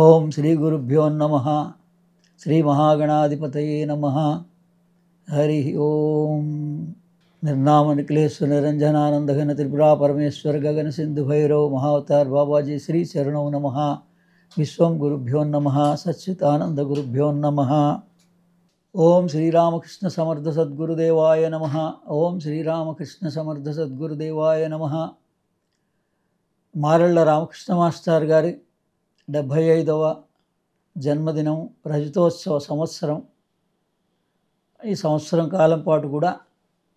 ఓం శ్రీ గురుభ్యో నమః. శ్రీ మహాగణాధిపతయే నమః. హరి ఓం. నిర్నామ నిఖిలేశ్వర నిరంజనానందఘన త్రిపురా పరమేశ్వర గగన సింధు భైరవ్ మహావతార్ బాబాజీ శ్రీ శరణో నమః. విశ్వం గురుభ్యో నమః. సచ్చిదానంద గురుభ్యో నమః. ఓం శ్రీరామకృష్ణ సమర్థ సద్గురుదేవాయ నమః. ఓం శ్రీరామకృష్ణ సమర్థ సద్గురుదేవాయ నమః. మారెళ్ళ రామకృష్ణ మాస్టర్ గారి 75వ జన్మదినం రజతోత్సవ సంవత్సరం. ఈ సంవత్సరం కాలం పాటు కూడా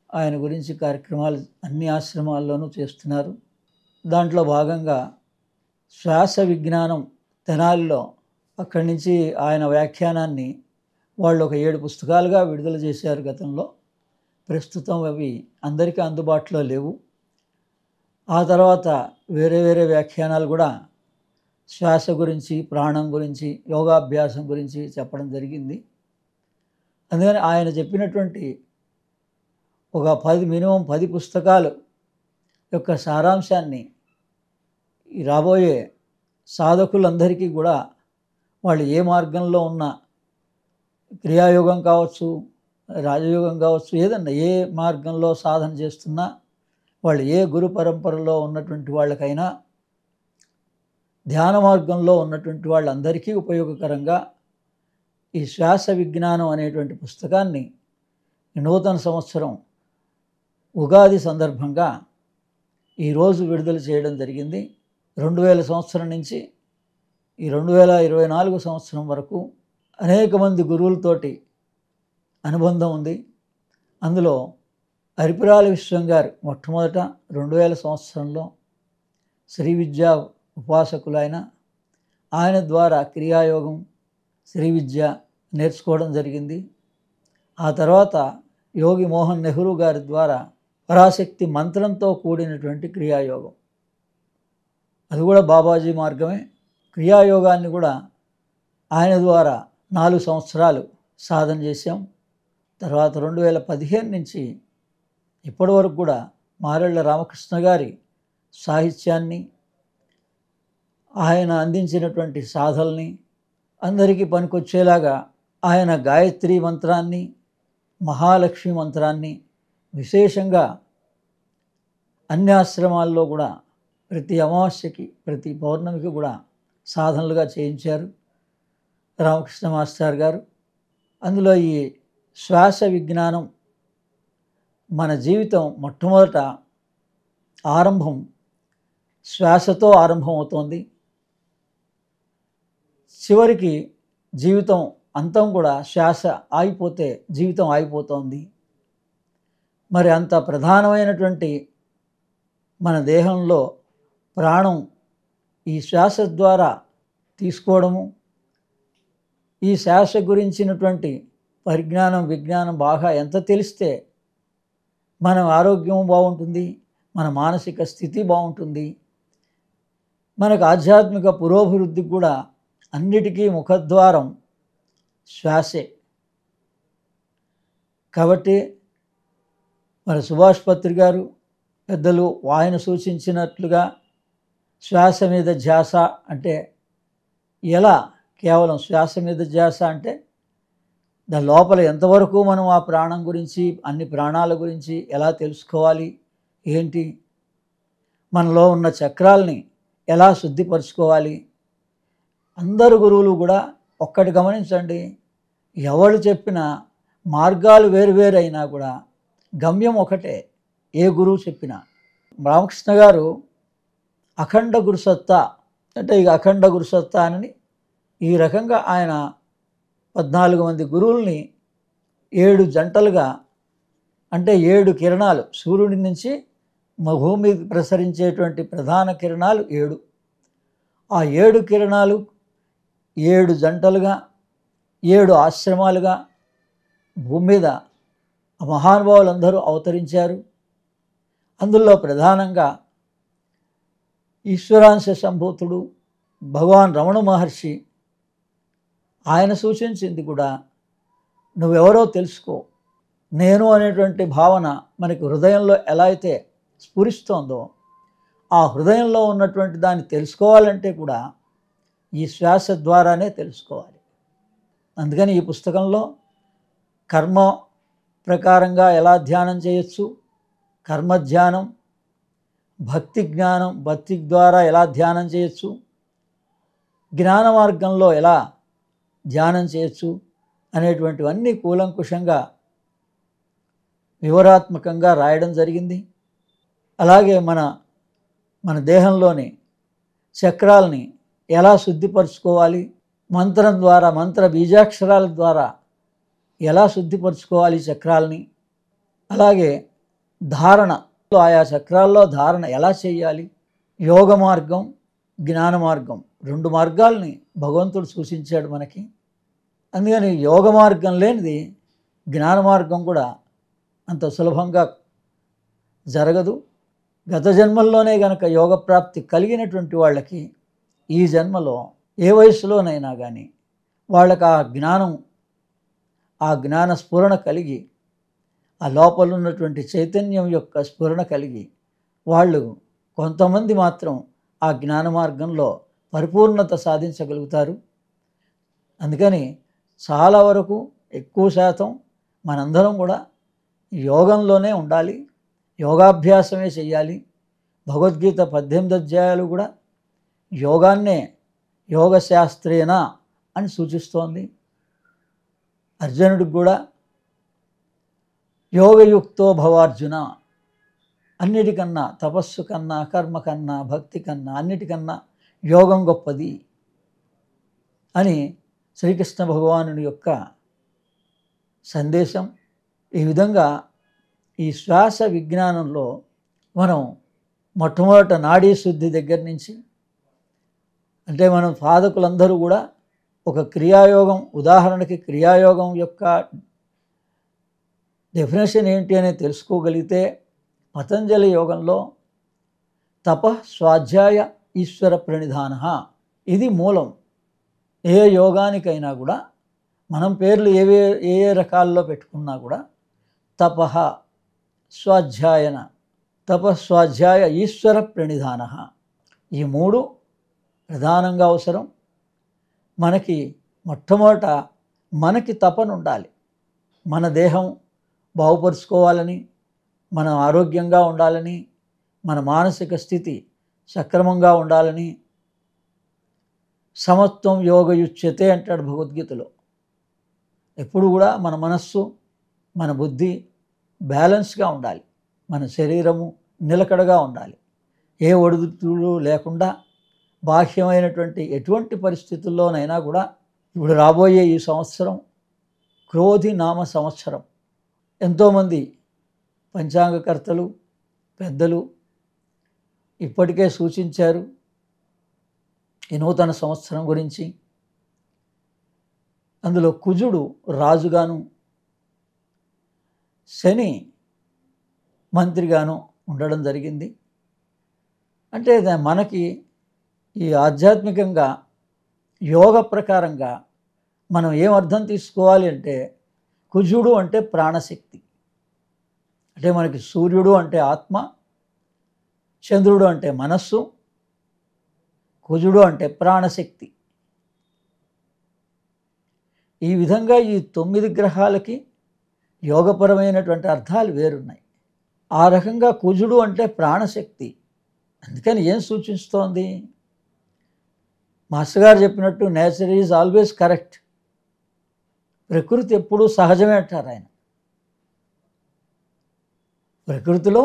ఆయన గురించి కార్యక్రమాలు అన్ని ఆశ్రమాల్లోనూ చేస్తున్నారు. దాంట్లో భాగంగా శ్వాస విజ్ఞానం తెనాలిలో అక్కడి నుంచి ఆయన వ్యాఖ్యానాన్ని వాళ్ళు ఒక 7 పుస్తకాలుగా విడుదల చేశారు గతంలో. ప్రస్తుతం అవి అందరికీ అందుబాటులో లేవు. ఆ తర్వాత వేరే వేరే వ్యాఖ్యానాలు కూడా శ్వాస గురించి, ప్రాణం గురించి, యోగాభ్యాసం గురించి చెప్పడం జరిగింది. అందుకని ఆయన చెప్పినటువంటి ఒక మినిమం 10 పుస్తకాలు యొక్క సారాంశాన్ని ఈ రాబోయే సాధకులందరికీ కూడా వాళ్ళు ఏ మార్గంలో ఉన్న క్రియాయోగం కావచ్చు, రాజయోగం కావచ్చు, ఏదన్నా ఏ మార్గంలో సాధన చేస్తున్నా వాళ్ళు ఏ గురు పరంపరలో ఉన్నటువంటి వాళ్ళకైనా, ధ్యాన మార్గంలో ఉన్నటువంటి వాళ్ళందరికీ ఉపయోగకరంగా ఈ శ్వాస విజ్ఞానం అనేటువంటి పుస్తకాన్ని నూతన సంవత్సరం ఉగాది సందర్భంగా ఈరోజు విడుదల చేయడం జరిగింది. 2000 సంవత్సరం నుంచి ఈ 2024 సంవత్సరం వరకు అనేక మంది గురువులతోటి అనుబంధం ఉంది. అందులో అరిపిరాల విశ్వం గారు మొట్టమొదట 2000 సంవత్సరంలో శ్రీ విద్యా ఉపాసకులైన ఆయన ద్వారా క్రియాయోగం, శ్రీ విద్య నేర్చుకోవడం జరిగింది. ఆ తర్వాత యోగి మోహన్ నెహ్రూ గారి ద్వారా పరాశక్తి మంత్రంతో కూడినటువంటి క్రియాయోగం, అది కూడా బాబాజీ మార్గమే. క్రియాయోగాన్ని కూడా ఆయన ద్వారా 4 సంవత్సరాలు సాధన చేశాం. తర్వాత 2015 నుంచి ఇప్పటి వరకు కూడా మారెళ్ళ రామకృష్ణ గారి సాహిత్యాన్ని, ఆయన అందించినటువంటి సాధనల్ని అందరికీ పనికొచ్చేలాగా ఆయన గాయత్రి మంత్రాన్ని, మహాలక్ష్మి మంత్రాన్ని విశేషంగా అన్ని ఆశ్రమాల్లో కూడా ప్రతి అమావాస్యకి, ప్రతి పౌర్ణమికి కూడా సాధనలుగా చేయించారు రామకృష్ణ మాస్టర్ గారు. అందులో ఈ శ్వాస విజ్ఞానం మన జీవితం మొట్టమొదట ఆరంభం శ్వాసతో ఆరంభం అవుతోంది. చివరికి జీవితం అంతం కూడా శ్వాస ఆగిపోతే జీవితం ఆగిపోతోంది. మరి అంత ప్రధానమైనటువంటి మన దేహంలో ప్రాణం ఈ శ్వాస ద్వారా తీసుకోవడము, ఈ శ్వాస గురించినటువంటి పరిజ్ఞానం, విజ్ఞానం బాగా ఎంత తెలిస్తే మన ఆరోగ్యం బాగుంటుంది, మన మానసిక స్థితి బాగుంటుంది, మనకు ఆధ్యాత్మిక పురోభివృద్ధికి కూడా అన్నిటికీ ముఖద్వారం శ్వాసే. కాబట్టి మన సుభాష్ పత్రి గారు పెద్దలు ఆయన సూచించినట్లుగా శ్వాస మీద ధ్యాస అంటే ఎలా, కేవలం శ్వాస మీద ధ్యాస అంటే దాని లోపల ఎంతవరకు మనం ఆ ప్రాణం గురించి, అన్ని ప్రాణాల గురించి ఎలా తెలుసుకోవాలి, ఏంటి, మనలో ఉన్న చక్రాల్ని ఎలా శుద్ధిపరచుకోవాలి. అందరు గురువులు కూడా ఒక్కటి గమనించండి, ఎవరు చెప్పిన మార్గాలు వేరువేరు అయినా కూడా గమ్యం ఒకటే. ఏ గురువు చెప్పినా. రామకృష్ణ గారు అఖండ గురుసత్తా అంటే ఇక అఖండ గురుసత్తా అని ఈ రకంగా ఆయన 14 మంది గురువుల్ని 7 జంటలుగా, అంటే 7 కిరణాలు, సూర్యుడి నుంచి భూమికి ప్రసరించేటువంటి ప్రధాన కిరణాలు 7. ఆ 7 కిరణాలు 7 జంటలుగా, 7 ఆశ్రమాలుగా భూమి మీద మహానుభావులందరూ అవతరించారు. అందులో ప్రధానంగా ఈశ్వరాంశ సంభూతుడు భగవాన్ రమణ మహర్షి, ఆయన సూచించింది కూడా నువ్వెవరో తెలుసుకో. నేను అనేటువంటి భావన మనకి హృదయంలో ఎలా అయితే స్ఫురిస్తోందో, ఆ హృదయంలో ఉన్నటువంటి దాన్ని తెలుసుకోవాలంటే కూడా ఈ శ్వాస ద్వారానే తెలుసుకోవాలి. అందుకని ఈ పుస్తకంలో కర్మ ప్రకారంగా ఎలా ధ్యానం చేయొచ్చు, కర్మ ధ్యానం, భక్తి జ్ఞానం, భక్తి ద్వారా ఎలా ధ్యానం చేయొచ్చు, జ్ఞాన మార్గంలో ఎలా ధ్యానం చేయొచ్చు అనేటువంటివన్నీ కూలంకుషంగా వివరాత్మకంగా రాయడం జరిగింది. అలాగే మన దేహంలోని చక్రాలని ఎలా శుద్ధిపరచుకోవాలి, మంత్రం ద్వారా, మంత్ర బీజాక్షరాల ద్వారా ఎలా శుద్ధిపరచుకోవాలి చక్రాలని, అలాగే ధారణ, ఆయా చక్రాల్లో ధారణ ఎలా చేయాలి, యోగ మార్గం, జ్ఞాన మార్గం, 2 మార్గాల్ని భగవంతుడు సూచించాడు మనకి. అందుకని యోగ మార్గం లేనిది జ్ఞాన మార్గం కూడా అంత సులభంగా జరగదు. గత జన్మల్లోనే గనక యోగ ప్రాప్తి కలిగినటువంటి వాళ్ళకి ఈ జన్మలో ఏ వయసులోనైనా కానీ వాళ్ళకి ఆ జ్ఞాన స్ఫురణ కలిగి, ఆ లోపల ఉన్నటువంటి చైతన్యం యొక్క స్ఫురణ కలిగి, వాళ్ళు కొంతమంది మాత్రం ఆ జ్ఞాన మార్గంలో పరిపూర్ణత సాధించగలుగుతారు. అందుకని చాలా వరకు ఎక్కువ శాతం మనందరం కూడా యోగంలోనే ఉండాలి, యోగాభ్యాసమే చెయ్యాలి. భగవద్గీత 18 అధ్యాయాలు కూడా యోగాన్నే యోగశాస్త్రేణ అని సూచిస్తోంది. అర్జునుడికి కూడా యోగయుక్తో భవార్జున, అన్నిటికన్నా, తపస్సు కన్నా, కర్మ కన్నా, భక్తి కన్నా, అన్నిటికన్నా యోగం గొప్పది అని శ్రీకృష్ణ భగవానుడి యొక్క సందేశం. ఈ విధంగా ఈ శ్వాస విజ్ఞానంలో మనం మొట్టమొదట నాడీ శుద్ధి దగ్గర నుంచి, అంటే మనం సాధకులందరూ కూడా ఒక క్రియాయోగం, ఉదాహరణకి క్రియాయోగం యొక్క డెఫినేషన్ ఏంటి అనేది తెలుసుకోగలిగితే, పతంజలి యోగంలో తపః స్వాధ్యాయ ఈశ్వర ప్రణిధాన, ఇది మూలం. ఏ యోగానికైనా కూడా మనం పేర్లు ఏ రకాల్లో పెట్టుకున్నా కూడా తపః స్వాధ్యాయన, తపస్వాధ్యాయ ఈశ్వర ప్రణిధాన, ఈ 3 ప్రధానంగా అవసరం. మనకి మొట్టమొదట మనకి తపన ఉండాలి. మన దేహం బాగుపరుచుకోవాలని, మనం ఆరోగ్యంగా ఉండాలని, మన మానసిక స్థితి సక్రమంగా ఉండాలని. సమత్వం యోగయుచ్యతే అంటాడు భగవద్గీతలో. ఎప్పుడు కూడా మన మనస్సు, మన బుద్ధి బ్యాలెన్స్గా ఉండాలి, మన శరీరము నిలకడగా ఉండాలి. ఏ ఒడిదుడుకులు లేకుండా బాహ్యమైనటువంటి ఎటువంటి పరిస్థితుల్లోనైనా కూడా, ఇప్పుడు రాబోయే ఈ సంవత్సరం క్రోధి నామ సంవత్సరం. ఎంతోమంది పంచాంగకర్తలు, పెద్దలు ఇప్పటికే సూచించారు ఈ నూతన సంవత్సరం గురించి. అందులో కుజుడు రాజుగాను, శని మంత్రిగాను ఉండడం జరిగింది. అంటే మనకి ఈ ఆధ్యాత్మికంగా యోగ ప్రకారంగా మనం ఏం అర్థం తీసుకోవాలి అంటే, కుజుడు అంటే ప్రాణశక్తి, అంటే మనకి సూర్యుడు అంటే ఆత్మ, చంద్రుడు అంటే మనస్సు, కుజుడు అంటే ప్రాణశక్తి. ఈ విధంగా ఈ 9 గ్రహాలకి యోగపరమైనటువంటి అర్థాలు వేరున్నాయి. ఆ రకంగా కుజుడు అంటే ప్రాణశక్తి. అందుకని ఏం సూచిస్తోంది? మాస్టర్ గారు చెప్పినట్టు నేచర్ ఈజ్ ఆల్వేస్ కరెక్ట్. ప్రకృతి ఎప్పుడూ సహజమే అంటారు ఆయన. ప్రకృతిలో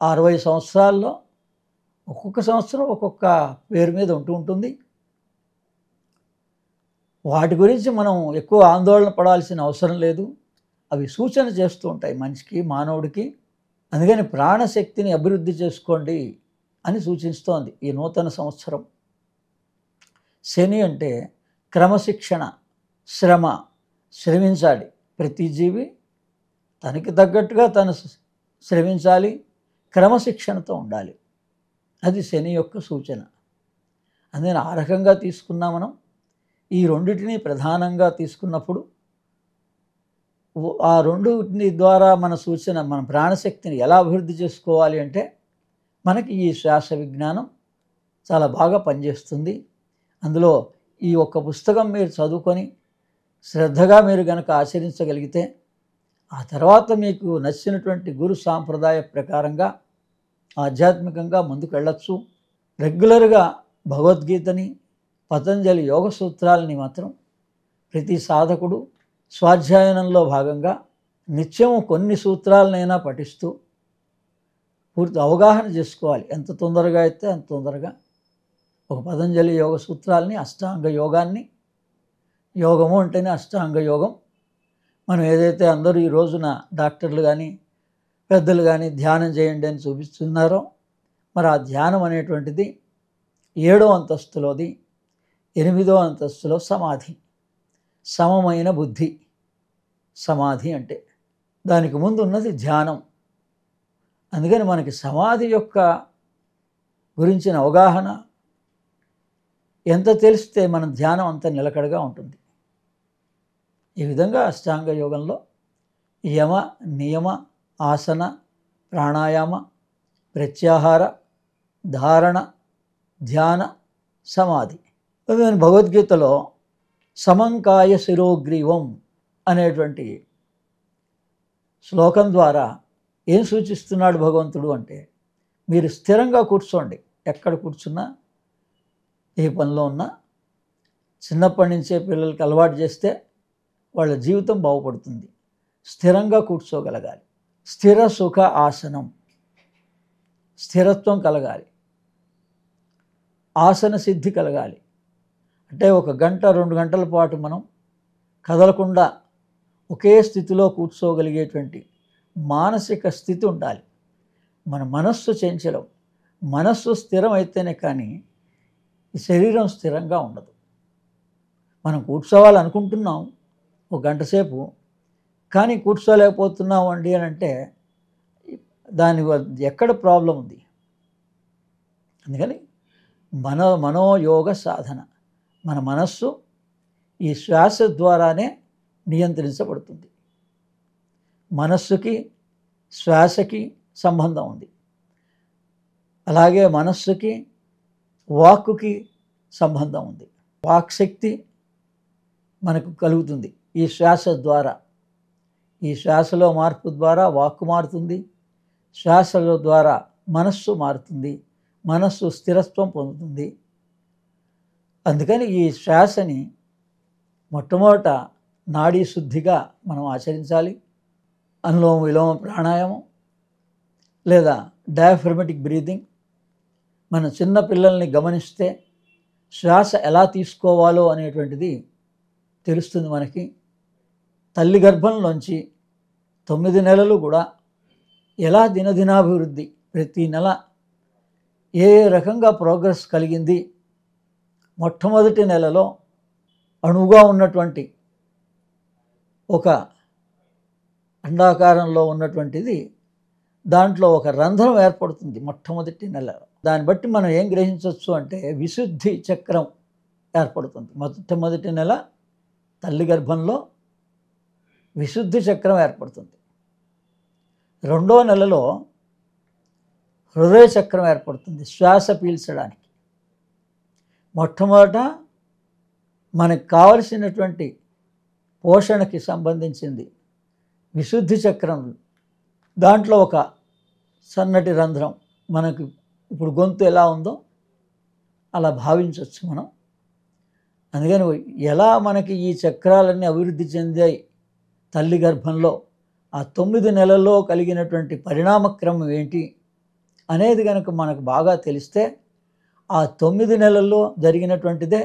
60 సంవత్సరాల్లో ఒక్కొక్క సంవత్సరం ఒక్కొక్క పేరు మీద ఉంటుంది. వాటి గురించి మనం ఎక్కువ ఆందోళన పడాల్సిన అవసరం లేదు. అవి సూచన చేస్తూ ఉంటాయి మనిషికి, మానవుడికి. అందుకని ప్రాణశక్తిని అభివృద్ధి చేసుకోండి అని సూచిస్తోంది ఈ నూతన సంవత్సరం. శని అంటే క్రమశిక్షణ, శ్రమ, శ్రమించాలి. ప్రతి జీవి తనకి తగ్గట్టుగా తను శ్రమించాలి, క్రమశిక్షణతో ఉండాలి. అది శని యొక్క సూచన. అందుకని ఆ రకంగా తీసుకున్నా మనం ఈ రెండింటినీ ప్రధానంగా తీసుకున్నప్పుడు, ఆ రెండింటి ద్వారా మన సూచన, మన ప్రాణశక్తిని ఎలా అభివృద్ధి చేసుకోవాలి అంటే, మనకి ఈ శ్వాస విజ్ఞానం చాలా బాగా పనిచేస్తుంది. అందులో ఈ ఒక్క పుస్తకం మీరు చదువుకొని శ్రద్ధగా మీరు గనక ఆచరించగలిగితే ఆ తర్వాత మీకు నచ్చినటువంటి గురు సాంప్రదాయ ప్రకారంగా ఆధ్యాత్మికంగా ముందుకు వెళ్ళచ్చు. రెగ్యులర్గా భగవద్గీతని, పతంజలి యోగ సూత్రాలని మాత్రం ప్రతి సాధకుడు స్వాధ్యాయనంలో భాగంగా నిత్యము కొన్ని సూత్రాలనైనా పఠిస్తూ పూర్తి అవగాహన చేసుకోవాలి. ఎంత తొందరగా అయితే అంత తొందరగా ఒక పతంజలి యోగ సూత్రాలని, అష్టాంగ యోగాన్ని, యోగము అంటేనే అష్టాంగ యోగం. మనం ఏదైతే అందరూ ఈ రోజున డాక్టర్లు కానీ పెద్దలు కానీ ధ్యానం చేయండి అని చూపిస్తున్నారో, మరి ఆ ధ్యానం అనేటువంటిది 7వ అంతస్తులోది, 8వ అంతస్తులో సమాధి, సమమైన బుద్ధి సమాధి అంటే. దానికి ముందు ఉన్నది ధ్యానం. అందుకని మనకి సమాధి యొక్క గురించిన అవగాహన ఎంత తెలిస్తే మన ధ్యానం అంత నిలకడగా ఉంటుంది. ఈ విధంగా అష్టాంగ యోగంలో యమ, నియమ, ఆసన, ప్రాణాయామ, ప్రత్యాహార, ధారణ, ధ్యాన, సమాధి. భగవద్గీతలో సమంకాయ శిరోగ్రీవం అనేటువంటి శ్లోకం ద్వారా ఏం సూచిస్తున్నాడు భగవంతుడు అంటే, మీరు స్థిరంగా కూర్చోండి. ఎక్కడ కూర్చున్నా, ఏ పనిలో ఉన్నా చిన్నప్పటి నుంచే పిల్లలకి అలవాటు చేస్తే వాళ్ళ జీవితం బాగుపడుతుంది. స్థిరంగా కూర్చోగలగాలి. స్థిర సుఖ ఆసనం, స్థిరత్వం కలగాలి. ఆసన సిద్ధి కలగాలి. అంటే 1 గంట 2 గంటల పాటు మనం కదలకుండా ఒకే స్థితిలో కూర్చోగలిగేటువంటి మానసిక స్థితి ఉండాలి. మన మనస్సు చంచలం. మనస్సు స్థిరం అయితేనే కానీ ఈ శరీరం స్థిరంగా ఉండదు. మనం కూర్చోవాలనుకుంటున్నాం 1 గంట సేపు, కానీ కూర్చోలేకపోతున్నాం అండి అని అంటే దాని ఎక్కడ ప్రాబ్లం ఉంది? అందుకని మనోయోగ సాధన, మన మనస్సు ఈ శ్వాస ద్వారానే నియంత్రించబడుతుంది. మనస్సుకి శ్వాసకి సంబంధం ఉంది. అలాగే మనస్సుకి వాక్కుకి సంబంధం ఉంది. వాక్శక్తి మనకు కలుగుతుంది ఈ శ్వాస ద్వారా. ఈ శ్వాసలో మార్పు ద్వారా వాక్కు మారుతుంది, శ్వాసల ద్వారా మనస్సు మారుతుంది, మనస్సు స్థిరత్వం పొందుతుంది. అందుకని ఈ శ్వాసని మొట్టమొదట నాడీ శుద్ధిగా మనం ఆచరించాలి. అనులోమ విలోమ ప్రాణాయామం లేదా డయాఫ్రమటిక్ బ్రీదింగ్. మన చిన్న పిల్లల్ని గమనిస్తే శ్వాస ఎలా తీసుకోవాలో అనేటువంటిది తెలుస్తుంది మనకి. తల్లి గర్భంలోంచి 9 నెలలు కూడా ఎలా దినదినాభివృద్ధి, ప్రతి నెల ఏ రకంగా ప్రోగ్రెస్ కలిగింది. మొట్టమొదటి నెలలో అణువుగా ఉన్నటువంటి ఒక అండాకారంలో ఉన్నటువంటిది దాంట్లో ఒక రంధ్రం ఏర్పడుతుంది మొట్టమొదటి నెలలో. దాన్ని బట్టి మనం ఏం గ్రహించవచ్చు అంటే విశుద్ధి చక్రం ఏర్పడుతుంది. మొట్టమొదటి నెల తల్లి గర్భంలో విశుద్ధి చక్రం ఏర్పడుతుంది. 2వ నెలలో హృదయ చక్రం ఏర్పడుతుంది శ్వాస పీల్చడానికి. మొట్టమొదట మనకు కావలసినటువంటి పోషణకి సంబంధించింది విశుద్ధి చక్రం. దాంట్లో ఒక సన్నటి రంధ్రం, మనకు ఇప్పుడు గొంతు ఎలా ఉందో అలా భావించవచ్చు మనం. అందుకని ఎలా మనకి ఈ చక్రాలన్నీ అభివృద్ధి చెందాయి తల్లి గర్భంలో, ఆ 9 నెలల్లో కలిగినటువంటి పరిణామక్రమం ఏంటి అనేది కనుక మనకు బాగా తెలిస్తే, ఆ 9 నెలల్లో జరిగినటువంటిదే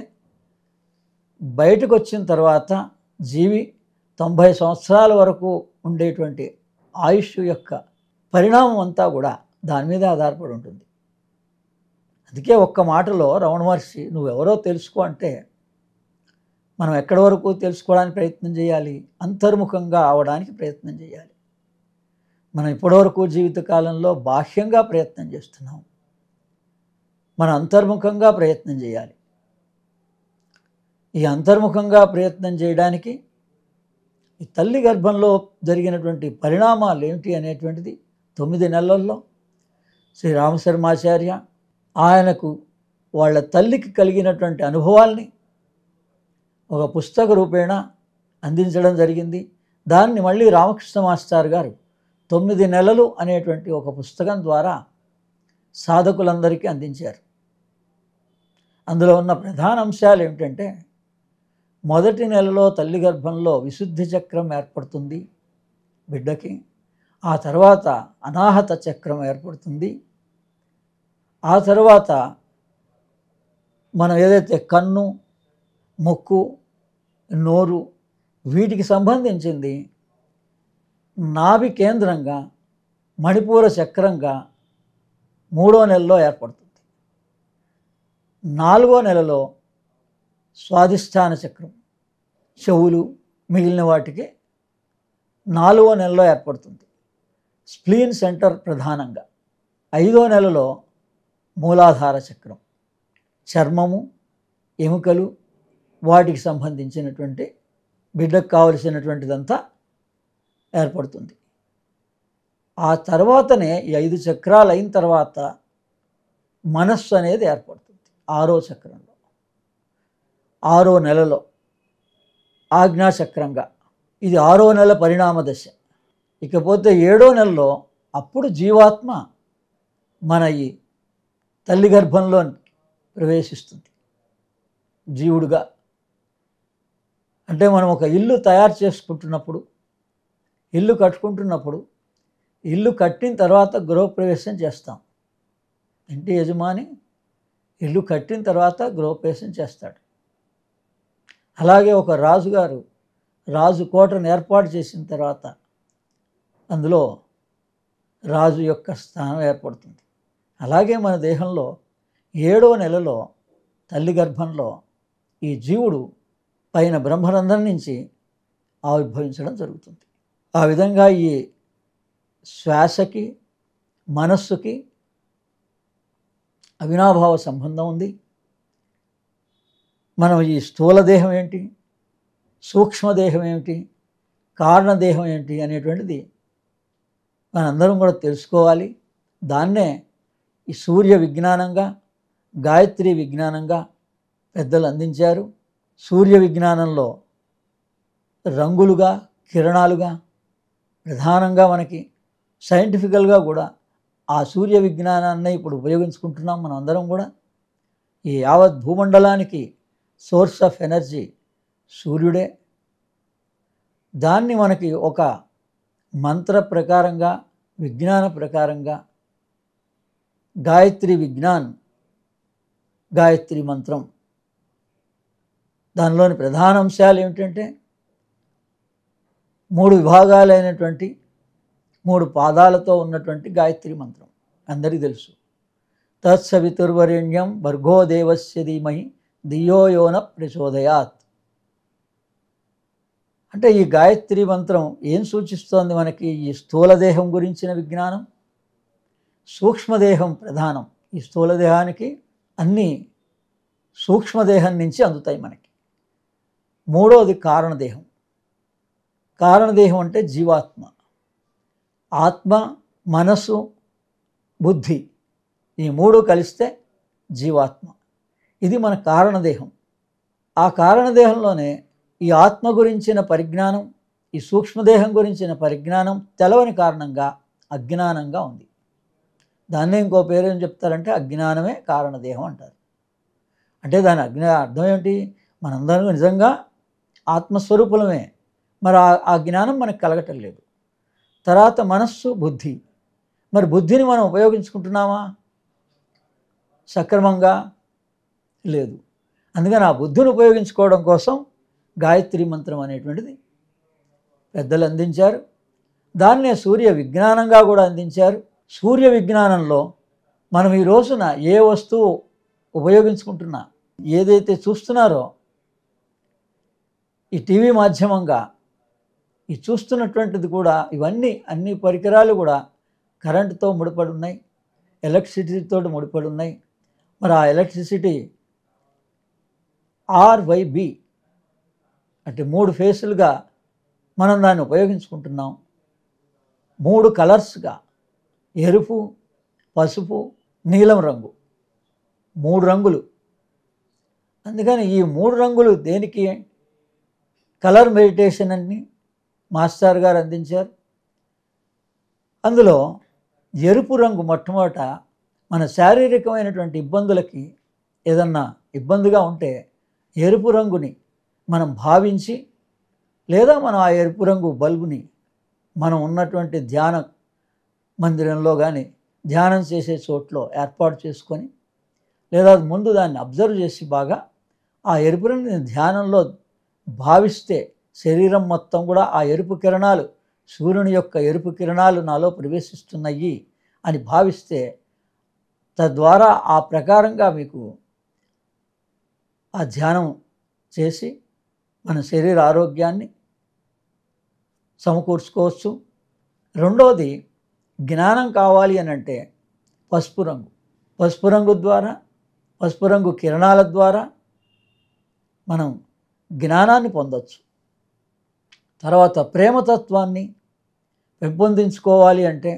బయటకు వచ్చిన తర్వాత జీవి 90 సంవత్సరాల వరకు ఉండేటువంటి ఆయుష్ యొక్క పరిణామం అంతా కూడా దాని మీద ఆధారపడి ఉంటుంది. అందుకే ఒక్క మాటలో రమణ మహర్షి నువ్వెవరో తెలుసుకో అంటే మనం ఎక్కడి వరకు తెలుసుకోవడానికి ప్రయత్నం చేయాలి? అంతర్ముఖంగా అవడానికి ప్రయత్నం చేయాలి. మనం ఇప్పటివరకు జీవితకాలంలో బాహ్యంగా ప్రయత్నం చేస్తున్నాం. మనం అంతర్ముఖంగా ప్రయత్నం చేయాలి. ఈ అంతర్ముఖంగా ప్రయత్నం చేయడానికి ఈ తల్లి గర్భంలో జరిగినటువంటి పరిణామాలు ఏమిటి అనేటువంటిది 9 నెలల్లో శ్రీ రామశర్మాచార్య ఆయనకు వాళ్ళ తల్లికి కలిగినటువంటి అనుభవాల్ని ఒక పుస్తక రూపేణ అందించడం జరిగింది. దాన్ని మళ్ళీ రామకృష్ణ మాస్టర్ గారు 9 నెలలు అనేటువంటి ఒక పుస్తకం ద్వారా సాధకులందరికీ అందించారు. అందులో ఉన్న ప్రధాన అంశాలు ఏమిటంటే, మొదటి నెలలో తల్లి గర్భంలో విశుద్ధి చక్రం ఏర్పడుతుంది బిడ్డకి, ఆ తర్వాత అనాహత చక్రం ఏర్పడుతుంది, ఆ తర్వాత మనం ఏదైతే కన్ను, ముక్కు, నోరు వీటికి సంబంధించింది నాభి కేంద్రంగా మణిపూర చక్రంగా 3వ నెలలో ఏర్పడుతుంది. 4వ నెలలో స్వాధిష్టాన చక్రం, చెవులు మిగిలిన వాటికి 4వ నెలలో ఏర్పడుతుంది. స్ప్లీన్ సెంటర్ ప్రధానంగా 5వ నెలలో మూలాధార చక్రం, చర్మము, ఎముకలు వాటికి సంబంధించినటువంటి బిడ్డకు కావలసినటువంటిదంతా ఏర్పడుతుంది. ఆ తర్వాతనే ఈ 5 చక్రాలు అయిన తర్వాత మనస్సు అనేది ఏర్పడుతుంది 6వ చక్రంలో. 6వ నెలలో ఆజ్ఞాచక్రంగా, ఇది 6వ నెల పరిణామ దశ. ఇకపోతే 7వ నెలలో అప్పుడు జీవాత్మ మన ఈ తల్లి గర్భంలో ప్రవేశిస్తుంది జీవుడుగా. అంటే మనం ఒక ఇల్లు తయారు చేసుకుంటున్నప్పుడు, ఇల్లు కట్టుకుంటున్నప్పుడు, ఇల్లు కట్టిన తర్వాత గృహప్రవేశం చేస్తాం. ఇంటి యజమాని ఇల్లు కట్టిన తర్వాత గృహప్రవేశం చేస్తాడు. అలాగే ఒక రాజుగారు రాజు కోటను ఏర్పాటు చేసిన తర్వాత అందులో రాజు యొక్క స్థానం ఏర్పడుతుంది. అలాగే మన దేహంలో 7వ నెలలో తల్లి గర్భంలో ఈ జీవుడు పైన బ్రహ్మరంధ్రం నుంచి ఆవిర్భవించడం జరుగుతుంది. ఆ విధంగా ఈ శ్వాసకి మనస్సుకి అవినాభావ సంబంధం ఉంది. మనం ఈ స్థూలదేహం ఏంటి, సూక్ష్మదేహం ఏమిటి, కారణదేహం ఏంటి అనేటువంటిది మనందరం కూడా తెలుసుకోవాలి. దాన్నే ఈ సూర్య విజ్ఞానంగా, గాయత్రి విజ్ఞానంగా పెద్దలు అందించారు. సూర్య విజ్ఞానంలో రంగులుగా, కిరణాలుగా ప్రధానంగా మనకి సైంటిఫికల్గా కూడా ఆ సూర్య విజ్ఞానాన్ని ఇప్పుడు ఉపయోగించుకుంటున్నాం మనం అందరం కూడా. ఈ యావత్ భూమండలానికి సోర్స్ ఆఫ్ ఎనర్జీ సూర్యుడే. దాన్ని మనకి ఒక మంత్ర ప్రకారంగా, విజ్ఞాన ప్రకారంగా గాయత్రి విజ్ఞాన్, గాయత్రి మంత్రం, దానిలోని ప్రధాన అంశాలు ఏమిటంటే 3 విభాగాలైనటువంటి 3 పాదాలతో ఉన్నటువంటి గాయత్రి మంత్రం అందరికీ తెలుసు. తత్సవితుర్వరేణ్యం భర్గో దేవస్య ధీమహి ధియో యో న ప్రచోదయాత్. అంటే ఈ గాయత్రి మంత్రం ఏం సూచిస్తోంది మనకి? ఈ స్థూలదేహం గురించిన విజ్ఞానం, సూక్ష్మదేహం ప్రధానం. ఈ స్థూలదేహానికి అన్నీ సూక్ష్మదేహం నుంచి అందుతాయి మనకి. 3వది కారణదేహం. కారణదేహం అంటే జీవాత్మ. ఆత్మ, మనసు, బుద్ధి ఈ 3 కలిస్తే జీవాత్మ. ఇది మన కారణదేహం. ఆ కారణదేహంలోనే ఈ ఆత్మ గురించిన పరిజ్ఞానం, ఈ సూక్ష్మదేహం గురించిన పరిజ్ఞానం తెలవని కారణంగా అజ్ఞానంగా ఉంది. దాన్నే ఇంకో పేరు ఏం చెప్తారంటే అజ్ఞానమే కారణదేహం అంటారు. అంటే దాని అర్థం ఏంటి? మనందరం నిజంగా ఆత్మస్వరూపులమే, మరి ఆ జ్ఞానం మనకు కలగటం లేదు. తర్వాత మనస్సు, బుద్ధి. మరి బుద్ధిని మనం ఉపయోగించుకుంటున్నామా సక్రమంగా? లేదు. అందుకని ఆ బుద్ధిని ఉపయోగించుకోవడం కోసం గాయత్రి మంత్రం అనేటువంటిది పెద్దలు అందించారు. దాన్నే సూర్య విజ్ఞానంగా కూడా అందించారు. సూర్య విజ్ఞానంలో మనం ఈ రోజున ఏ వస్తువు ఉపయోగించుకుంటున్నా, ఏదైతే చూస్తున్నారో ఈ టీవీ మాధ్యమంగా ఈ చూస్తున్నటువంటిది కూడా, ఇవన్నీ అన్ని పరికరాలు కూడా కరెంటుతో ముడిపడి ఉన్నాయి, ఎలక్ట్రిసిటీతో ముడిపడి ఉన్నాయి. మరి ఆ ఎలక్ట్రిసిటీ RYB అంటే 3 ఫేసులుగా మనం దాన్ని ఉపయోగించుకుంటున్నాం. 3 కలర్స్గా, ఎరుపు, పసుపు, నీలం రంగు, 3 రంగులు అందుకని ఈ 3 రంగులు దేనికి కలర్ మెడిటేషన్ అని మాస్టర్ గారు అందించారు. అందులో ఎరుపు రంగు మొట్టమొదట మన శారీరకమైనటువంటి ఇబ్బందులకి ఏదన్నా ఇబ్బందిగా ఉంటే ఎరుపు రంగుని మనం భావించి, లేదా మనం ఆ ఎరుపు రంగు బల్బుని మనం ఉన్నటువంటి ధ్యాన మందిరంలో కానీ ధ్యానం చేసే చోట్లో ఏర్పాటు చేసుకొని, లేదా ముందు దాన్ని అబ్జర్వ్ చేసి బాగా ఆ ఎరుపు రంగుని ధ్యానంలో భావిస్తే శరీరం మొత్తం కూడా ఆ ఎరుపు కిరణాలు, సూర్యుని యొక్క ఎరుపు కిరణాలు నాలో ప్రవేశిస్తున్నాయి అని భావిస్తే, తద్వారా ఆ ప్రకారంగా మీకు ఆ ధ్యానం చేసి మన శరీర ఆరోగ్యాన్ని సమకూర్చుకోవచ్చు. రెండవది, జ్ఞానం కావాలి అని అంటే పసుపు రంగు. పసుపు రంగు ద్వారా, పసుపు రంగు కిరణాల ద్వారా మనం జ్ఞానాన్ని పొందవచ్చు. తర్వాత ప్రేమతత్వాన్ని పెంపొందించుకోవాలి అంటే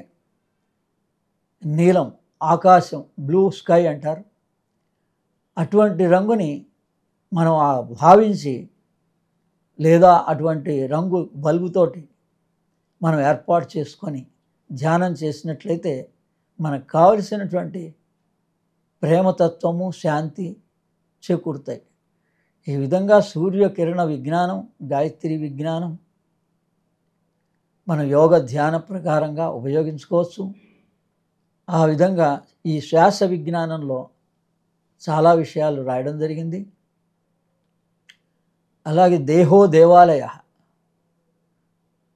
నీలం, ఆకాశం, బ్లూ స్కై అంటారు, అటువంటి రంగుని మనం భావించి, లేదా అటువంటి రంగు బల్బుతోటి మనం ఏర్పాటు చేసుకొని ధ్యానం చేసినట్లయితే మనకు కావలసినటువంటి ప్రేమతత్వము, శాంతి చేకూరుతాయి. ఈ విధంగా సూర్యకిరణ విజ్ఞానం, గాయత్రి విజ్ఞానం మన యోగ ధ్యాన ప్రకారంగా ఉపయోగించుకోవచ్చు. ఆ విధంగా ఈ శ్వాస విజ్ఞానంలో చాలా విషయాలు రాయడం జరిగింది. అలాగే దేహో దేవాలయ,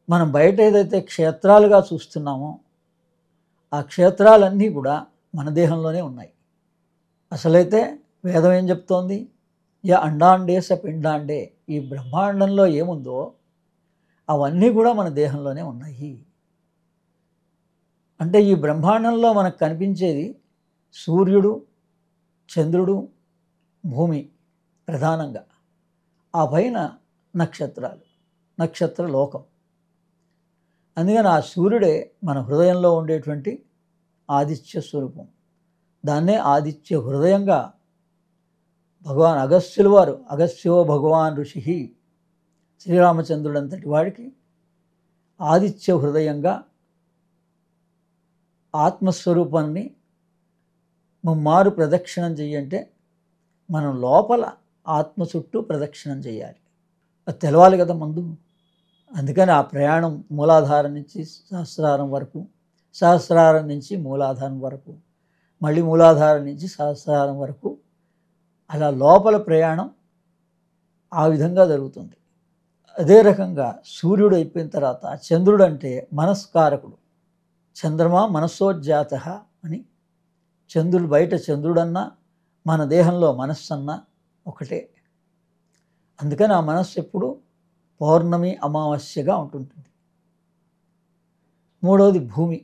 మనం బయట ఏదైతే క్షేత్రాలుగా చూస్తున్నామో ఆ క్షేత్రాలన్నీ కూడా మన దేహంలోనే ఉన్నాయి. అసలైతే వేదం ఏం చెప్తోంది? అండాండే స పిండాండే, ఈ బ్రహ్మాండంలో ఏముందో అవన్నీ కూడా మన దేహంలోనే ఉన్నాయి. అంటే ఈ బ్రహ్మాండంలో మనకు కనిపించేది సూర్యుడు, చంద్రుడు, భూమి ప్రధానంగా, ఆ పైన నక్షత్రాలు, నక్షత్ర లోకం. అందుకని ఆ సూర్యుడే మన హృదయంలో ఉండేటువంటి ఆదిత్య స్వరూపం. దాన్నే ఆదిత్య హృదయంగా భగవాన్ అగస్త్యుల వారు, అగస్త్యో భగవాన్ ఋషి, శ్రీరామచంద్రుడు అంతటి వాడికి ఆదిత్య హృదయంగా ఆత్మస్వరూపాన్ని ముమ్మారు ప్రదక్షిణం చెయ్యంటే మనం లోపల ఆత్మ చుట్టూ ప్రదక్షిణం చేయాలి. అది తెలవాలి కదా ముందు. అందుకని ఆ ప్రయాణం మూలాధారం నుంచి సహస్రారం వరకు, సహస్రారం నుంచి మూలాధారం వరకు, మళ్ళీ మూలాధారం నుంచి సహస్రారం వరకు, అలా లోపల ప్రయాణం ఆ విధంగా జరుగుతుంది. అదే రకంగా సూర్యుడు అయిపోయిన తర్వాత చంద్రుడు అంటే మనస్కారకుడు. చంద్రమా మనస్సోజ్జాత అని, చంద్రుడు బయట చంద్రుడన్నా మన దేహంలో మనస్సు అన్నా ఒకటే. అందుకని ఆ మనస్సు ఎప్పుడు పౌర్ణమి అమావాస్యగా ఉంటుంటుంది. మూడవది భూమి.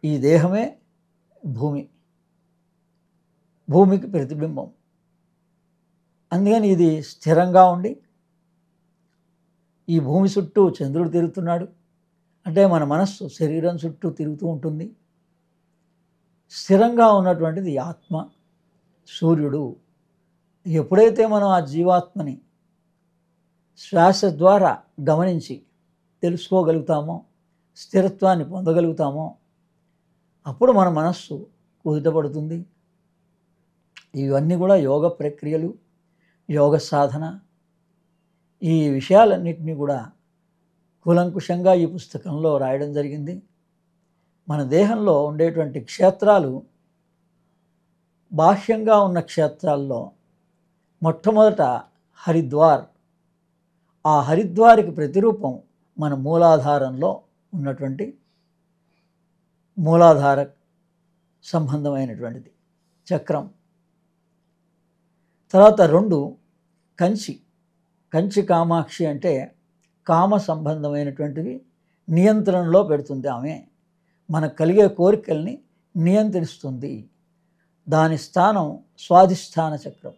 ఈ దేహమే భూమి, భూమికి ప్రతిబింబం. అందుకని ఇది స్థిరంగా ఉండి ఈ భూమి చుట్టూ చంద్రుడు తిరుగుతున్నాడు అంటే మన మనస్సు శరీరం చుట్టూ తిరుగుతూ ఉంటుంది. స్థిరంగా ఉన్నటువంటిది ఆత్మ, సూర్యుడు. ఎప్పుడైతే మనం ఆ జీవాత్మని శ్వాస ద్వారా గమనించి తెలుసుకోగలుగుతామో, స్థిరత్వాన్ని పొందగలుగుతామో, అప్పుడు మన మనస్సు కుదుటపడుతుంది. ఇవన్నీ కూడా యోగ ప్రక్రియలు, యోగ సాధన. ఈ విషయాలన్నింటినీ కూడా కూలంకుషంగా ఈ పుస్తకంలో రాయడం జరిగింది. మన దేహంలో ఉండేటువంటి క్షేత్రాలు, బాహ్యంగా ఉన్న క్షేత్రాల్లో మొట్టమొదట హరిద్వార్. ఆ హరిద్వార్కి ప్రతిరూపం మన మూలాధారంలో ఉన్నటువంటి మూలాధార సంబంధమైనటువంటిది చక్రం. తర్వాత 2 కంచి. కంచి కామాక్షి అంటే కామ సంబంధమైనటువంటివి నియంత్రణలో పెడుతుంది. ఆమె మనకు కలిగే కోరికల్ని నియంత్రిస్తుంది. దాని స్థానం స్వాధిష్టాన చక్రం.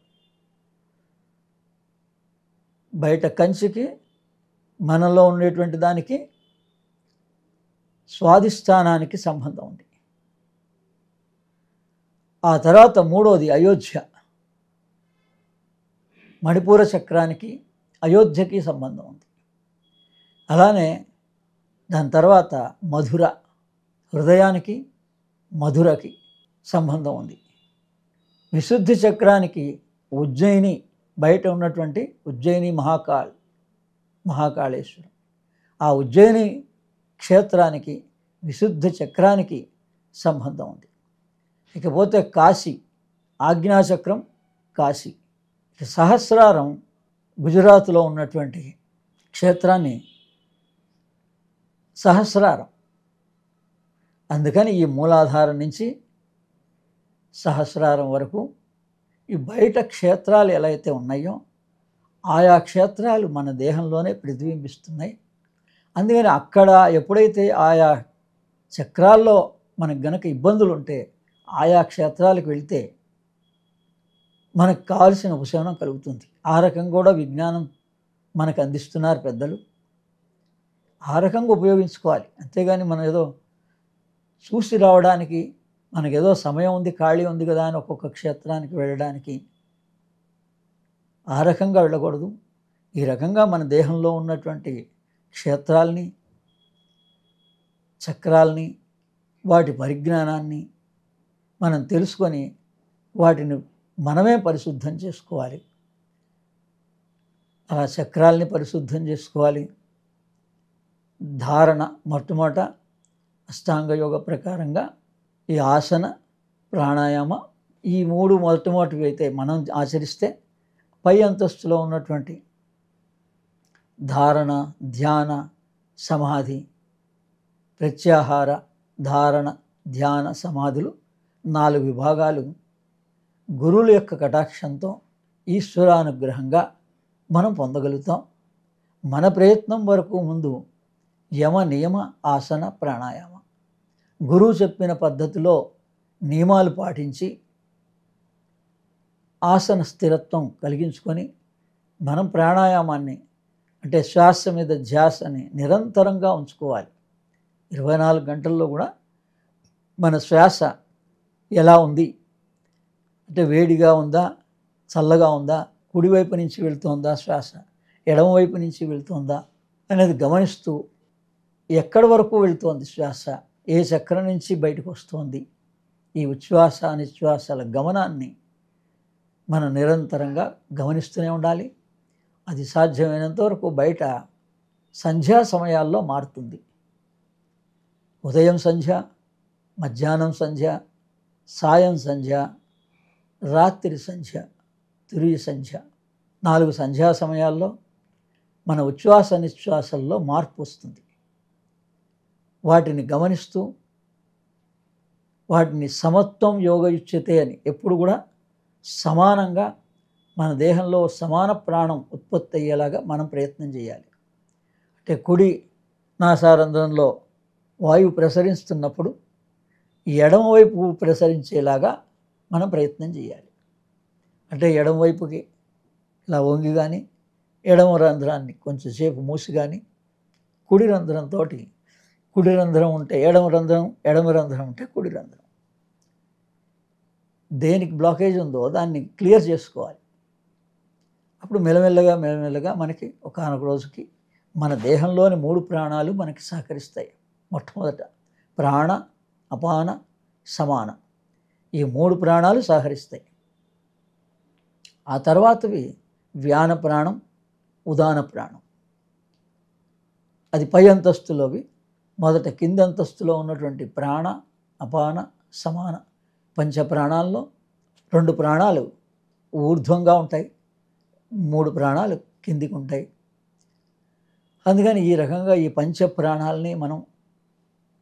బయట కంచికి మనలో ఉండేటువంటి దానికి స్వాధిష్టానానికి సంబంధం ఉంది. ఆ తర్వాత 3వది అయోధ్య. మణిపూర చక్రానికి అయోధ్యకి సంబంధం ఉంది. అలానే దాని తర్వాత మధుర, హృదయానికి మధురకి సంబంధం ఉంది. విశుద్ధి చక్రానికి ఉజ్జయిని, బయట ఉన్నటువంటి ఉజ్జయిని మహాకాళేశ్వరం, ఆ ఉజ్జయిని క్షేత్రానికి విశుద్ధ చక్రానికి సంబంధం ఉంది. ఇకపోతే కాశీ, ఆజ్ఞాచక్రం కాశీ. సహస్రారం గుజరాత్లో ఉన్నటువంటి క్షేత్రాన్ని సహస్రారం. అందుకని ఈ మూలాధారం నుంచి సహస్రారం వరకు ఈ బయట క్షేత్రాలు ఎలా అయితే ఉన్నాయో ఆయా క్షేత్రాలు మన దేహంలోనే ప్రతిబింబిస్తున్నాయి. అందుకని అక్కడ ఎప్పుడైతే ఆయా చక్రాల్లో మనకు గనక ఇబ్బందులు ఉంటే ఆయా క్షేత్రాలకు వెళితే మనకు కావలసిన ఉపశమనం కలుగుతుంది. ఆ రకంగా కూడా విజ్ఞానం మనకు అందిస్తున్నారు పెద్దలు. ఆ రకంగా ఉపయోగించుకోవాలి. అంతేగాని మనం ఏదో చూసి రావడానికి, మనకేదో సమయం ఉంది, ఖాళీ ఉంది కదా అని ఒక్కొక్క క్షేత్రానికి వెళ్ళడానికి ఆ రకంగా వెళ్ళకూడదు. ఈ రకంగా మన దేహంలో ఉన్నటువంటి క్షేత్రాల్ని, చక్రాల్ని, వాటి పరిజ్ఞానాన్ని మనం తెలుసుకొని వాటిని మనమే పరిశుద్ధం చేసుకోవాలి. ఆ చక్రాల్ని పరిశుద్ధం చేసుకోవాలి. ధారణ మొట్టమొదట అష్టాంగ యోగ ప్రకారంగా ఈ ఆసన, ప్రాణాయామ, ఈ మూడు మొట్టమొదటివి అయితే మనం ఆచరిస్తే పై అంతస్తులో ఉన్నటువంటి ధారణ, ధ్యాన, సమాధి, ప్రత్యాహార, ధారణ, ధ్యాన, సమాధులు 4 విభాగాలు గురువుల యొక్క కటాక్షంతో ఈశ్వరానుగ్రహంగా మనం పొందగలుగుతాం. మన ప్రయత్నం వరకు ముందు యమ, నియమ, ఆసన, ప్రాణాయామ, గురువు చెప్పిన పద్ధతిలో నియమాలు పాటించి ఆసన స్థిరత్వం కలిగించుకొని మనం ప్రాణాయామాన్ని, అంటే శ్వాస మీద ధ్యాసని నిరంతరంగా ఉంచుకోవాలి. 24 గంటల్లో కూడా మన శ్వాస ఎలా ఉంది, అంటే వేడిగా ఉందా, చల్లగా ఉందా, కుడివైపు నుంచి వెళుతుందా శ్వాస, ఎడమవైపు నుంచి వెళుతుందా అనేది గమనిస్తూ ఎక్కడి వరకు వెళుతోంది శ్వాస, ఏ చక్రం నుంచి బయటకు వస్తుంది, ఈ ఉచ్ఛ్వాస నిశ్వాసాల గమనాన్ని మనం నిరంతరంగా గమనిస్తూనే ఉండాలి. అది సాధ్యమైనంత వరకు బయట సంధ్యా సమయాల్లో మారుతుంది. ఉదయం సంధ్య, మధ్యాహ్నం సంధ్య, సాయం సంధ్య, రాత్రి సంధ్య, తురియ సంధ్య, 4 సంధ్యా సమయాల్లో మన ఉచ్ఛ్వాస నిశ్వాసల్లో మార్పు వస్తుంది. వాటిని గమనిస్తూ వాటిని సమత్వం యోగయుచ్యతే అని ఎప్పుడు కూడా సమానంగా మన దేహంలో సమాన ప్రాణం ఉత్పత్తి అయ్యేలాగా మనం ప్రయత్నం చేయాలి. అంటే కుడి నాసారంధ్రంలో వాయువు ప్రసరిస్తున్నప్పుడు ఎడమవైపు ప్రసరించేలాగా మనం ప్రయత్నం చేయాలి. అంటే ఎడమవైపుకి ఇలా వంగి కానీ, ఎడమ రంధ్రాన్ని కొంచెంసేపు మూసి కానీ, కుడి రంధ్రంతో, కుడి రంధ్రం ఉంటే ఎడమ రంధ్రం, ఎడమ రంధ్రం ఉంటే కుడి రంధ్రం, దేనికి బ్లాకేజ్ ఉందో దాన్ని క్లియర్ చేసుకోవాలి. అప్పుడు మెల్లమెల్లగా మనకి ఒకానొక రోజుకి మన దేహంలోని 3 ప్రాణాలు మనకి సహకరిస్తాయి. మొట్టమొదట ప్రాణ, అపాన, సమాన, ఈ 3 ప్రాణాలు సహకరిస్తాయి. ఆ తర్వాతవి వ్యాన ప్రాణం, ఉదాన ప్రాణం, అది పై అంతస్తులోవి. మొదట కింది అంతస్తులో ఉన్నటువంటి ప్రాణ, అపాన, సమాన పంచ ప్రాణాల్లో 2 ప్రాణాలు ఊర్ధ్వంగా ఉంటాయి, 3 ప్రాణాలు కిందికి ఉంటాయి. అందుకని ఈ రకంగా ఈ పంచ ప్రాణాలని మనం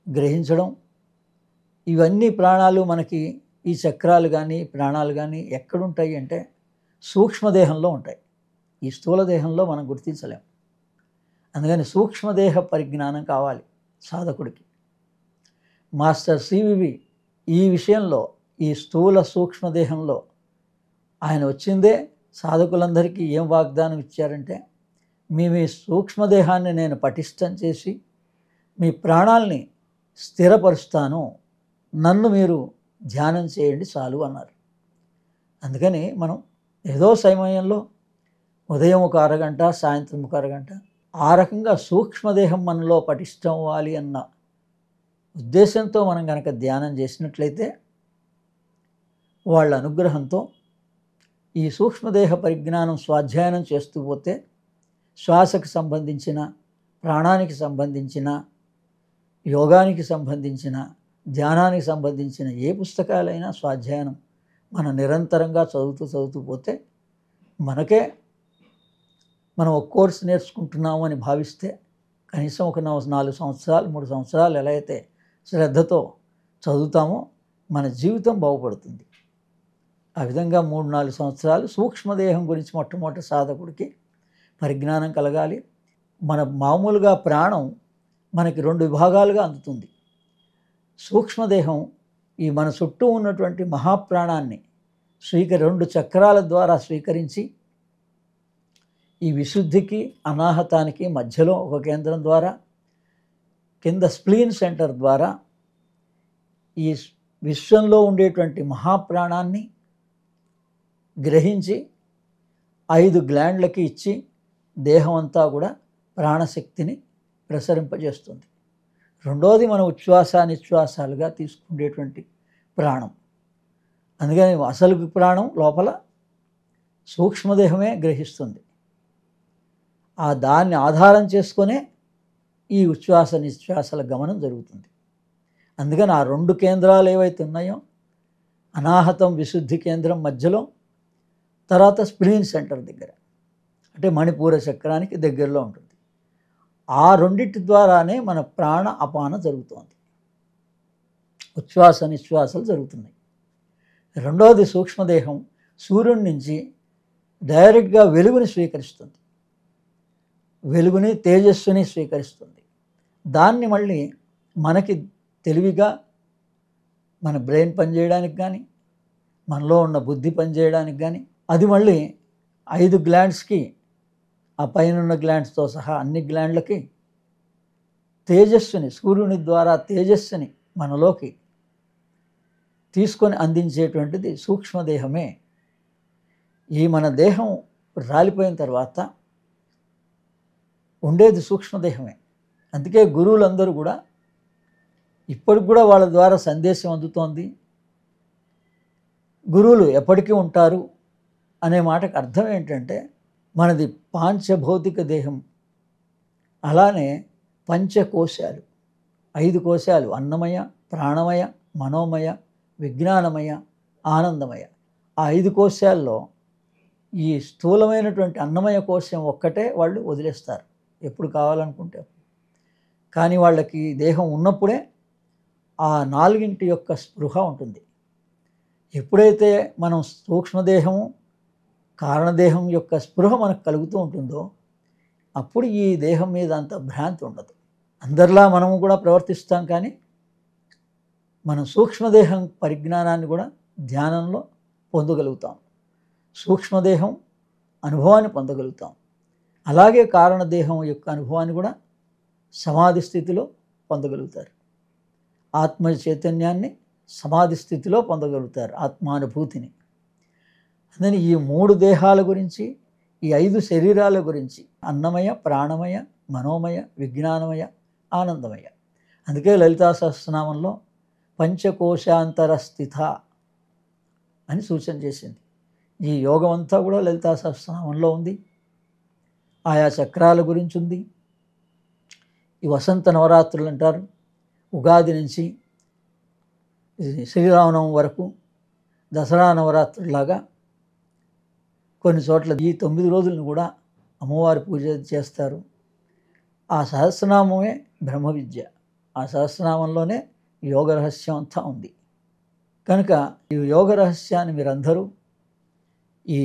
గ్రహించడం, ఇవన్నీ ప్రాణాలు మనకి ఈ చక్రాలు కానీ ప్రాణాలు కానీ ఎక్కడుంటాయి అంటే సూక్ష్మదేహంలో ఉంటాయి. ఈ స్థూల దేహంలో మనం గుర్తించలేం. అందుకని సూక్ష్మదేహ పరిజ్ఞానం కావాలి సాధకుడికి. మాస్టర్ సివివి ఈ విషయంలో, ఈ స్థూల సూక్ష్మదేహంలో ఆయన వచ్చిందే సాధకులందరికీ ఏం వాగ్దానం ఇచ్చారంటే, మీ సూక్ష్మదేహాన్ని నేను పటిష్టం చేసి మీ ప్రాణాల్ని స్థిరపరుస్తాను, నన్ను మీరు ధ్యానం చేయండి చాలు అన్నారు. అందుకని మనం ఏదో సమయంలో ఉదయం ఒక అరగంట, సాయంత్రం ఒక అరగంట. ఆ రకంగా సూక్ష్మదేహం మనలో పటిష్టం అవ్వాలి అన్న ఉద్దేశంతో మనం కనుక ధ్యానం చేసినట్లయితే వాళ్ళ అనుగ్రహంతో ఈ సూక్ష్మదేహ పరిజ్ఞానం స్వాధ్యాయనం చేస్తూ పోతే శ్వాసకు సంబంధించిన, ప్రాణానికి సంబంధించిన, యోగానికి సంబంధించిన, ధ్యానానికి సంబంధించిన ఏ పుస్తకాలైనా స్వాధ్యాయనం మనం నిరంతరంగా చదువుతూ పోతే మనం ఒక కోర్సు నేర్చుకుంటున్నాము అని భావిస్తే కనీసం ఒక 4 సంవత్సరాలు 3 సంవత్సరాలు ఎలా అయితే శ్రద్ధతో చదువుతామో మన జీవితం బాగుపడుతుంది. ఆ విధంగా 3-4 సంవత్సరాలు సూక్ష్మదేహం గురించి మొట్టమొదటి సాధకుడికి పరిజ్ఞానం కలగాలి. మన మామూలుగా ప్రాణం మనకి 2 విభాగాలుగా అందుతుంది. సూక్ష్మదేహం ఈ మన చుట్టూ ఉన్నటువంటి మహాప్రాణాన్ని 2 చక్రాల ద్వారా స్వీకరించి ఈ విశుద్ధికి, అనాహతానికి మధ్యలో ఒక కేంద్రం ద్వారా, కింద స్ప్లీన్ సెంటర్ ద్వారా ఈ విశ్వంలో ఉండేటువంటి మహాప్రాణాన్ని గ్రహించి 5 గ్లాండ్లకి ఇచ్చి దేహం అంతా కూడా ప్రాణశక్తిని ప్రసరింపజేస్తుంది. రెండోది మనం ఉచ్ఛ్వాస నిశ్వాసాలుగా తీసుకునేటువంటి ప్రాణం. అందుకని అసలు ప్రాణం లోపల సూక్ష్మదేహమే గ్రహిస్తుంది. దాన్ని ఆధారం చేసుకునే ఈ ఉచ్ఛ్వాస నిశ్వాసాల గమనం జరుగుతుంది. అందుకని ఆ 2 కేంద్రాలు ఏవైతే ఉన్నాయో, అనాహతం విశుద్ధి కేంద్రం మధ్యలో, తర్వాత స్ప్లీన్ సెంటర్ దగ్గర, అంటే మణిపూర చక్రానికి దగ్గరలో ఉంటుంది. ఆ రెండిటి ద్వారానే మన ప్రాణ అపాన జరుగుతోంది, ఉచ్ఛ్వాస నిశ్వాసాలు జరుగుతున్నాయి. రెండవది సూక్ష్మదేహం సూర్యుడి నుంచి డైరెక్ట్గా వెలుగుని స్వీకరిస్తుంది, వెలుగుని తేజస్సుని స్వీకరిస్తుంది. దాన్ని మళ్ళీ మనకి తెలివిగా మన బ్రెయిన్ పనిచేయడానికి కానీ, మనలో ఉన్న బుద్ధి పనిచేయడానికి కానీ, అది మళ్ళీ 5 గ్లాండ్స్కి, ఆ పైన గ్లాండ్స్తో సహా అన్ని గ్లాండ్లకి తేజస్సుని, సూర్యుని ద్వారా తేజస్సుని మనలోకి తీసుకొని అందించేటువంటిది సూక్ష్మదేహమే. ఈ మన దేహం రాలిపోయిన తర్వాత ఉండేది సూక్ష్మదేహమే. అందుకే గురువులందరూ కూడా ఇప్పటికి కూడా వాళ్ళ ద్వారా సందేశం అందుతోంది. గురువులు ఎప్పటికీ ఉంటారు అనే మాటకు అర్థం ఏంటంటే, మనది పాంచభౌతిక దేహం, అలానే పంచకోశాలు, 5 కోశాలు, అన్నమయ, ప్రాణమయ, మనోమయ, విజ్ఞానమయ, ఆనందమయ. ఆ 5 కోశాల్లో ఈ స్థూలమైనటువంటి అన్నమయ కోశం ఒక్కటే వాళ్ళు వదిలేస్తారు ఎప్పుడు కావాలనుకుంటే. కానీ వాళ్ళకి దేహం ఉన్నప్పుడే ఆ 4 యొక్క స్పృహ ఉంటుంది. ఎప్పుడైతే మనం సూక్ష్మదేహము, కారణదేహం యొక్క స్పృహ మనకు కలుగుతూ ఉంటుందో అప్పుడు ఈ దేహం మీద అంత భ్రాంతి ఉండదు. అందరిలా మనము కూడా ప్రవర్తిస్తాం, కానీ మనం సూక్ష్మదేహం పరిజ్ఞానాన్ని కూడా ధ్యానంలో పొందగలుగుతాం, సూక్ష్మదేహం అనుభవాన్ని పొందగలుగుతాం. అలాగే కారణదేహం యొక్క అనుభవాన్ని కూడా సమాధి స్థితిలో పొందగలుగుతారు. ఆత్మ చైతన్యాన్ని సమాధి స్థితిలో పొందగలుగుతారు, ఆత్మానుభూతిని. అందుకని ఈ 3 దేహాల గురించి, ఈ 5 శరీరాల గురించి, అన్నమయ, ప్రాణమయ, మనోమయ, విజ్ఞానమయ, ఆనందమయ. అందుకే లలితా సహస్రనామంలో పంచకోశాంతర స్థిత అని సూచన చేసింది. ఈ యోగం అంతా కూడా లలితా సహస్రనామంలో ఉంది. ఆయా చక్రాల గురించి ఉంది. ఈ వసంత నవరాత్రులు అంటారు, ఉగాది నుంచి శ్రీరామనవమి వరకు దసరా నవరాత్రులాగా కొన్ని చోట్ల ఈ 9 రోజులను కూడా అమ్మవారి పూజ చేస్తారు. ఆ సహస్రనామమే బ్రహ్మ విద్య, ఆ సహస్రనామంలోనే యోగ రహస్యం అంతా ఉంది. కనుక ఈ యోగ రహస్యాన్ని మీరందరూ ఈ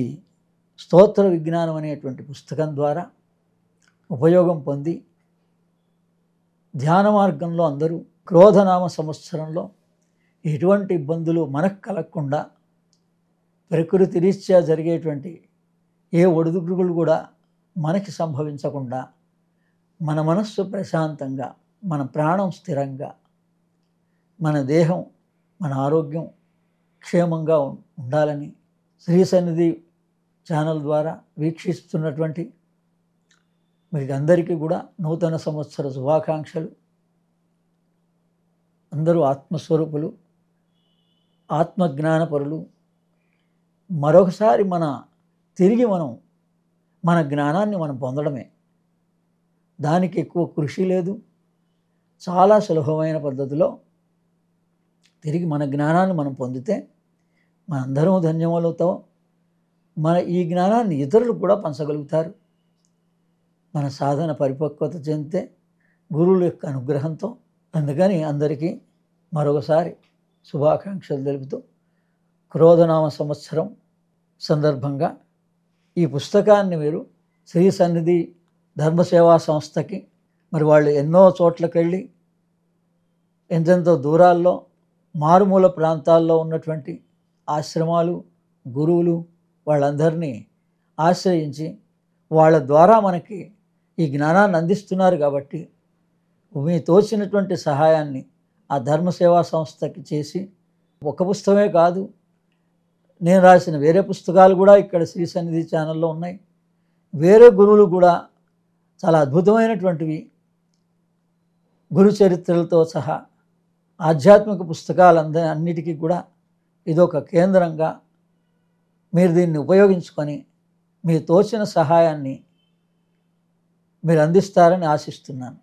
స్తోత్ర విజ్ఞానం అనేటువంటి పుస్తకం ద్వారా ఉపయోగం పొంది ధ్యాన మార్గంలో అందరూ క్రోధనామ సంవత్సరంలో ఎటువంటి ఇబ్బందులు మనకు కలగకుండా, ప్రకృతి రీత్యా జరిగేటువంటి ఏ ఒడిదుడుకులు కూడా మనకి సంభవించకుండా, మన మనస్సు ప్రశాంతంగా, మన ప్రాణం స్థిరంగా, మన దేహం, మన ఆరోగ్యం క్షేమంగా ఉండాలని శ్రీ సన్నిధి ఛానల్ ద్వారా వీక్షిస్తున్నటువంటి మీకు అందరికీ కూడా నూతన సంవత్సర శుభాకాంక్షలు. అందరూ ఆత్మస్వరూపులు, ఆత్మజ్ఞానపరులు. మరొకసారి తిరిగి మన జ్ఞానాన్ని మనం పొందడమే. దానికి ఎక్కువ కృషి లేదు. చాలా సులభమైన పద్ధతిలో తిరిగి మన జ్ఞానాన్ని మనం పొందితే మనందరం ధన్యములవుతాం. ఈ జ్ఞానాన్ని ఇతరులు కూడా పంచగలుగుతారు. మన సాధన పరిపక్వత చెందితే గురువుల యొక్క అనుగ్రహంతో. అందుకని అందరికీ మరొకసారి శుభాకాంక్షలు తెలుపుతూ క్రోధనామ సంవత్సరం సందర్భంగా ఈ పుస్తకాన్ని మీరు శ్రీ సన్నిధి ధర్మసేవా సంస్థకి వాళ్ళు ఎన్నో చోట్లకి వెళ్ళి ఎంతెంతో దూరాల్లో మారుమూల ప్రాంతాల్లో ఉన్నటువంటి ఆశ్రమాలు, గురువులు వాళ్ళందరినీ ఆశ్రయించి వాళ్ళ ద్వారా మనకి ఈ జ్ఞానాన్ని అందిస్తున్నారు. కాబట్టి మీ తోచినటువంటి సహాయాన్ని ఆ ధర్మసేవా సంస్థకి చేసి, ఒక పుస్తకమే కాదు, నేను రాసిన వేరే పుస్తకాలు కూడా ఇక్కడ శ్రీ సన్నిధి ఛానల్లో ఉన్నాయి. వేరే గురువులు కూడా చాలా అద్భుతమైనటువంటివి గురు చరిత్రలతో సహా ఆధ్యాత్మిక పుస్తకాలన్నిటికీ కూడా ఇదొక కేంద్రంగా మీరు దీన్ని ఉపయోగించుకొని మీ తోచిన సహాయాన్ని మీరు అందిస్తారని ఆశిస్తున్నాను.